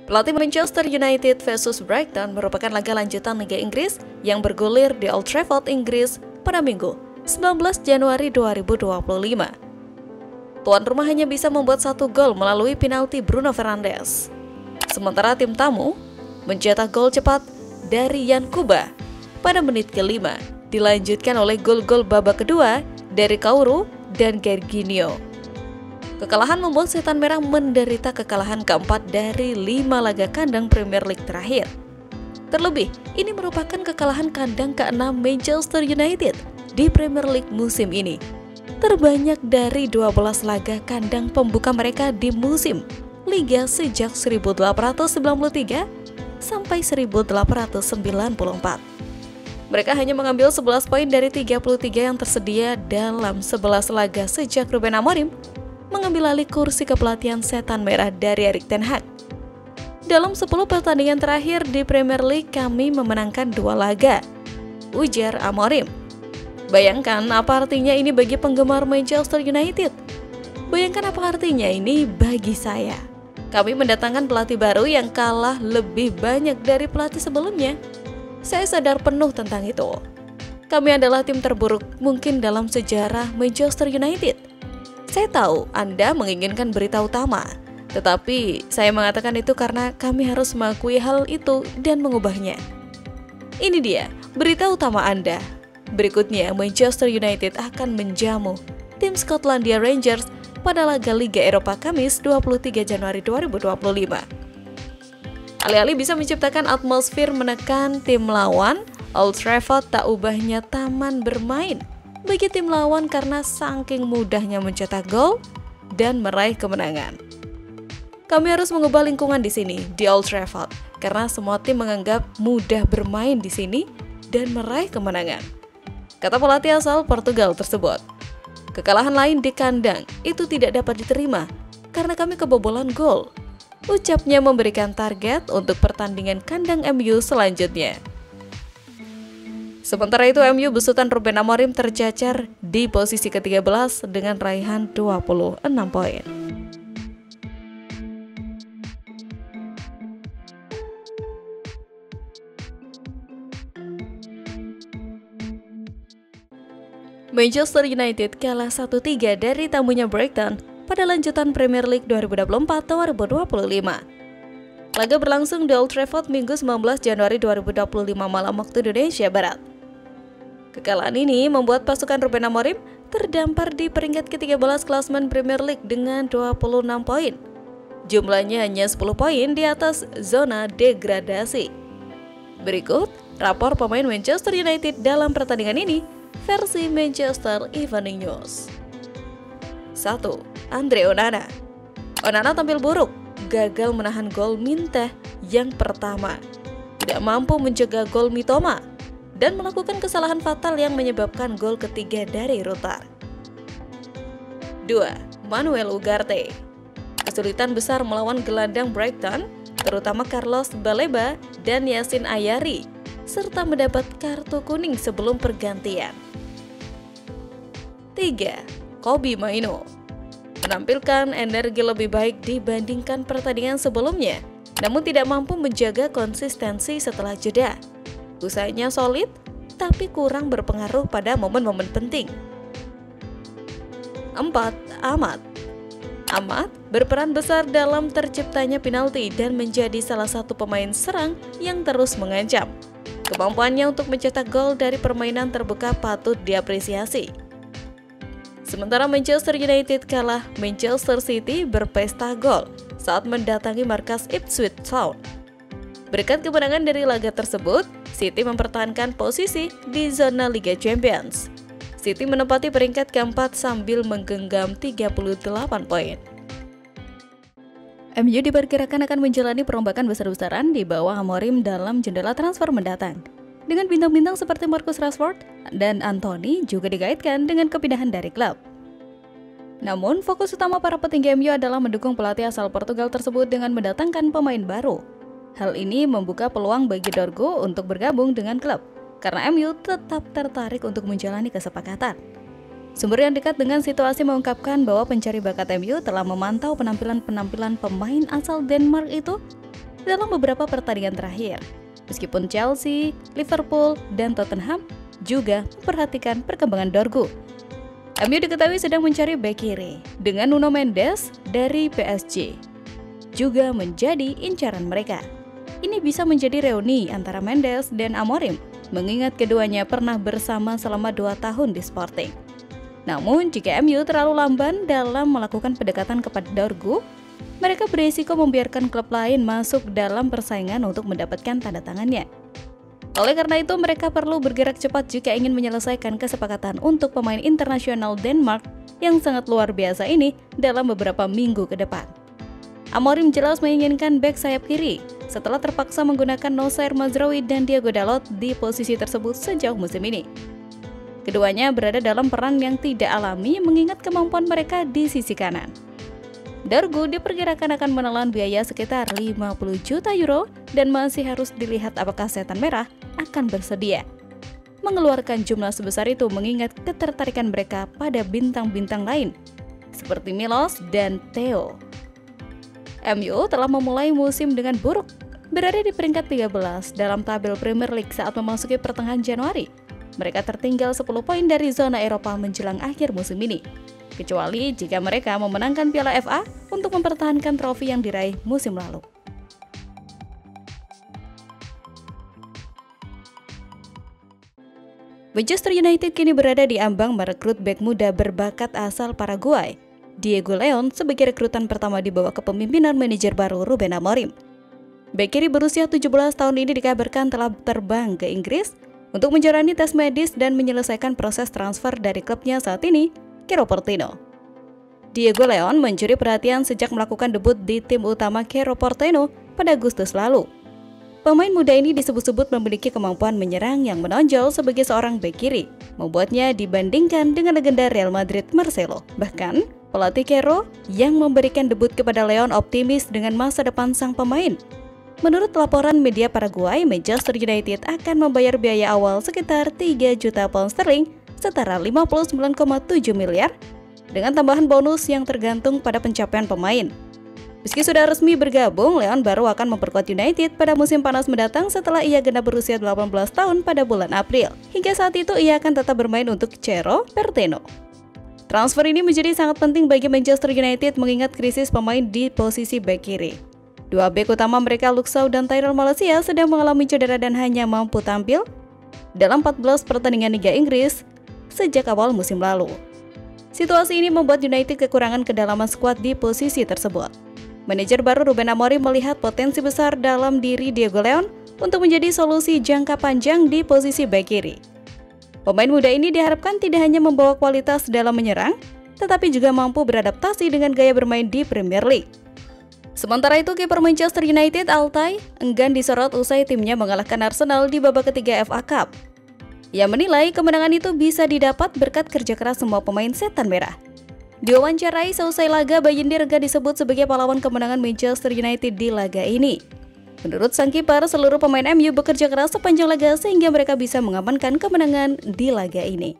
Pelatih Manchester United versus Brighton merupakan laga lanjutan Liga Inggris yang bergulir di Old Trafford, Inggris pada Minggu, 19 Januari 2025. Tuan rumah hanya bisa membuat 1 gol melalui penalti Bruno Fernandes. Sementara tim tamu mencetak gol cepat dari Jan Kuba pada menit ke-5, dilanjutkan oleh gol-gol babak kedua dari Kauru dan Gerginho. Kekalahan membuat Setan Merah menderita kekalahan keempat dari 5 laga kandang Premier League terakhir. Terlebih, ini merupakan kekalahan kandang ke-6 Manchester United di Premier League musim ini, terbanyak dari 12 laga kandang pembuka mereka di musim Liga sejak 1893 sampai 1894. Mereka hanya mengambil 11 poin dari 33 yang tersedia dalam 11 laga sejak Ruben Amorim mengambil alih kursi kepelatihan Setan Merah dari Erik ten Hag. Dalam 10 pertandingan terakhir di Premier League, kami memenangkan 2 laga, ujar Amorim. Bayangkan apa artinya ini bagi penggemar Manchester United. Bayangkan apa artinya ini bagi saya. Kami mendatangkan pelatih baru yang kalah lebih banyak dari pelatih sebelumnya. Saya sadar penuh tentang itu. Kami adalah tim terburuk mungkin dalam sejarah Manchester United. Saya tahu Anda menginginkan berita utama, tetapi saya mengatakan itu karena kami harus mengakui hal itu dan mengubahnya. Ini dia berita utama Anda. Berikutnya, Manchester United akan menjamu tim Skotlandia Rangers pada laga Liga Eropa Kamis 23 Januari 2025. Alih-alih bisa menciptakan atmosfer menekan tim lawan, Old Trafford tak ubahnya taman bermain bagi tim lawan karena saking mudahnya mencetak gol dan meraih kemenangan. Kami harus mengubah lingkungan di sini, di Old Trafford, karena semua tim menganggap mudah bermain di sini dan meraih kemenangan, kata pelatih asal Portugal tersebut. Kekalahan lain di kandang itu tidak dapat diterima karena kami kebobolan gol, ucapnya memberikan target untuk pertandingan kandang MU selanjutnya. Sementara itu, MU besutan Ruben Amorim tercacar di posisi ke-13 dengan raihan 26 poin. Manchester United kalah 1-3 dari tamunya Brighton pada lanjutan Premier League 2024-2025. Laga berlangsung di Old Trafford Minggu 19 Januari 2025 malam waktu Indonesia Barat. Kekalahan ini membuat pasukan Ruben Amorim terdampar di peringkat ke-13 klasemen Premier League dengan 26 poin. Jumlahnya hanya 10 poin di atas zona degradasi. Berikut rapor pemain Manchester United dalam pertandingan ini versi Manchester Evening News. 1. Andre Onana. Onana tampil buruk, gagal menahan gol Minteh yang pertama, tidak mampu mencegah gol Mitoma, dan melakukan kesalahan fatal yang menyebabkan gol ketiga dari Rutar. 2. Manuel Ugarte. Kesulitan besar melawan gelandang Brighton, terutama Carlos Baleba dan Yacine Ayari, serta mendapat kartu kuning sebelum pergantian. 3. Kobbie Mainoo. Menampilkan energi lebih baik dibandingkan pertandingan sebelumnya, namun tidak mampu menjaga konsistensi setelah jeda. Usahanya solid, tapi kurang berpengaruh pada momen-momen penting. 4. Ahmad. Ahmad berperan besar dalam terciptanya penalti dan menjadi salah satu pemain serang yang terus mengancam. Kemampuannya untuk mencetak gol dari permainan terbuka patut diapresiasi. Sementara Manchester United kalah, Manchester City berpesta gol saat mendatangi markas Ipswich Town. Berkat kemenangan dari laga tersebut, City mempertahankan posisi di zona Liga Champions. City menempati peringkat keempat sambil menggenggam 38 poin. MU diperkirakan akan menjalani perombakan besar-besaran di bawah Amorim dalam jendela transfer mendatang. Dengan bintang-bintang seperti Marcus Rashford dan Anthony juga dikaitkan dengan kepindahan dari klub. Namun, fokus utama para petinggi MU adalah mendukung pelatih asal Portugal tersebut dengan mendatangkan pemain baru. Hal ini membuka peluang bagi Dorgo untuk bergabung dengan klub, karena MU tetap tertarik untuk menjalani kesepakatan. Sumber yang dekat dengan situasi mengungkapkan bahwa pencari bakat MU telah memantau penampilan-penampilan pemain asal Denmark itu dalam beberapa pertandingan terakhir. Meskipun Chelsea, Liverpool, dan Tottenham juga memperhatikan perkembangan Dorgu. MU diketahui sedang mencari bek kiri dengan Nuno Mendes dari PSG juga menjadi incaran mereka. Ini bisa menjadi reuni antara Mendes dan Amorim, mengingat keduanya pernah bersama selama 2 tahun di Sporting. Namun, jika MU terlalu lamban dalam melakukan pendekatan kepada Dorgu, mereka berisiko membiarkan klub lain masuk dalam persaingan untuk mendapatkan tanda tangannya. Oleh karena itu, mereka perlu bergerak cepat jika ingin menyelesaikan kesepakatan untuk pemain internasional Denmark yang sangat luar biasa ini dalam beberapa minggu ke depan. Amorim jelas menginginkan bek sayap kiri setelah terpaksa menggunakan Nosair Mazraoui dan Diogo Dalot di posisi tersebut sejauh musim ini. Keduanya berada dalam perang yang tidak alami mengingat kemampuan mereka di sisi kanan. Dorgu diperkirakan akan menelan biaya sekitar 50 juta euro dan masih harus dilihat apakah Setan Merah akan bersedia mengeluarkan jumlah sebesar itu mengingat ketertarikan mereka pada bintang-bintang lain seperti Milos dan Theo. MU telah memulai musim dengan buruk, berada di peringkat 13 dalam tabel Premier League saat memasuki pertengahan Januari. Mereka tertinggal 10 poin dari zona Eropa menjelang akhir musim ini, kecuali jika mereka memenangkan Piala FA untuk mempertahankan trofi yang diraih musim lalu. Manchester United kini berada di ambang merekrut bek muda berbakat asal Paraguay, Diego Leon, sebagai rekrutan pertama di bawah kepemimpinan manajer baru Ruben Amorim. Bek kiri berusia 17 tahun ini dikabarkan telah terbang ke Inggris untuk menjalani tes medis dan menyelesaikan proses transfer dari klubnya saat ini, Cerro Porteño. Diego Leon mencuri perhatian sejak melakukan debut di tim utama Cerro Porteño pada Agustus lalu. Pemain muda ini disebut-sebut memiliki kemampuan menyerang yang menonjol sebagai seorang bek kiri, membuatnya dibandingkan dengan legenda Real Madrid Marcelo. Bahkan, pelatih Cerro yang memberikan debut kepada Leon optimis dengan masa depan sang pemain. Menurut laporan media Paraguay, Manchester United akan membayar biaya awal sekitar 3 juta pound sterling setara 59,7 miliar dengan tambahan bonus yang tergantung pada pencapaian pemain. Meski sudah resmi bergabung, Leon baru akan memperkuat United pada musim panas mendatang setelah ia genap berusia 18 tahun pada bulan April. Hingga saat itu ia akan tetap bermain untuk Cerro Porteño. Transfer ini menjadi sangat penting bagi Manchester United mengingat krisis pemain di posisi bek kiri. Dua bek utama mereka, Luke Shaw dan Tyrell Malacia, sedang mengalami cedera dan hanya mampu tampil dalam 14 pertandingan Liga Inggris sejak awal musim lalu. Situasi ini membuat United kekurangan kedalaman skuad di posisi tersebut. Manajer baru Ruben Amorim melihat potensi besar dalam diri Diego Leon untuk menjadi solusi jangka panjang di posisi bek kiri. Pemain muda ini diharapkan tidak hanya membawa kualitas dalam menyerang, tetapi juga mampu beradaptasi dengan gaya bermain di Premier League. Sementara itu, kiper Manchester United Altay enggan disorot usai timnya mengalahkan Arsenal di babak ketiga FA Cup. Ia menilai kemenangan itu bisa didapat berkat kerja keras semua pemain Setan Merah. Diwawancarai seusai laga, Bayindir enggan disebut sebagai pahlawan kemenangan Manchester United di laga ini. Menurut sang kiper, seluruh pemain MU bekerja keras sepanjang laga sehingga mereka bisa mengamankan kemenangan di laga ini.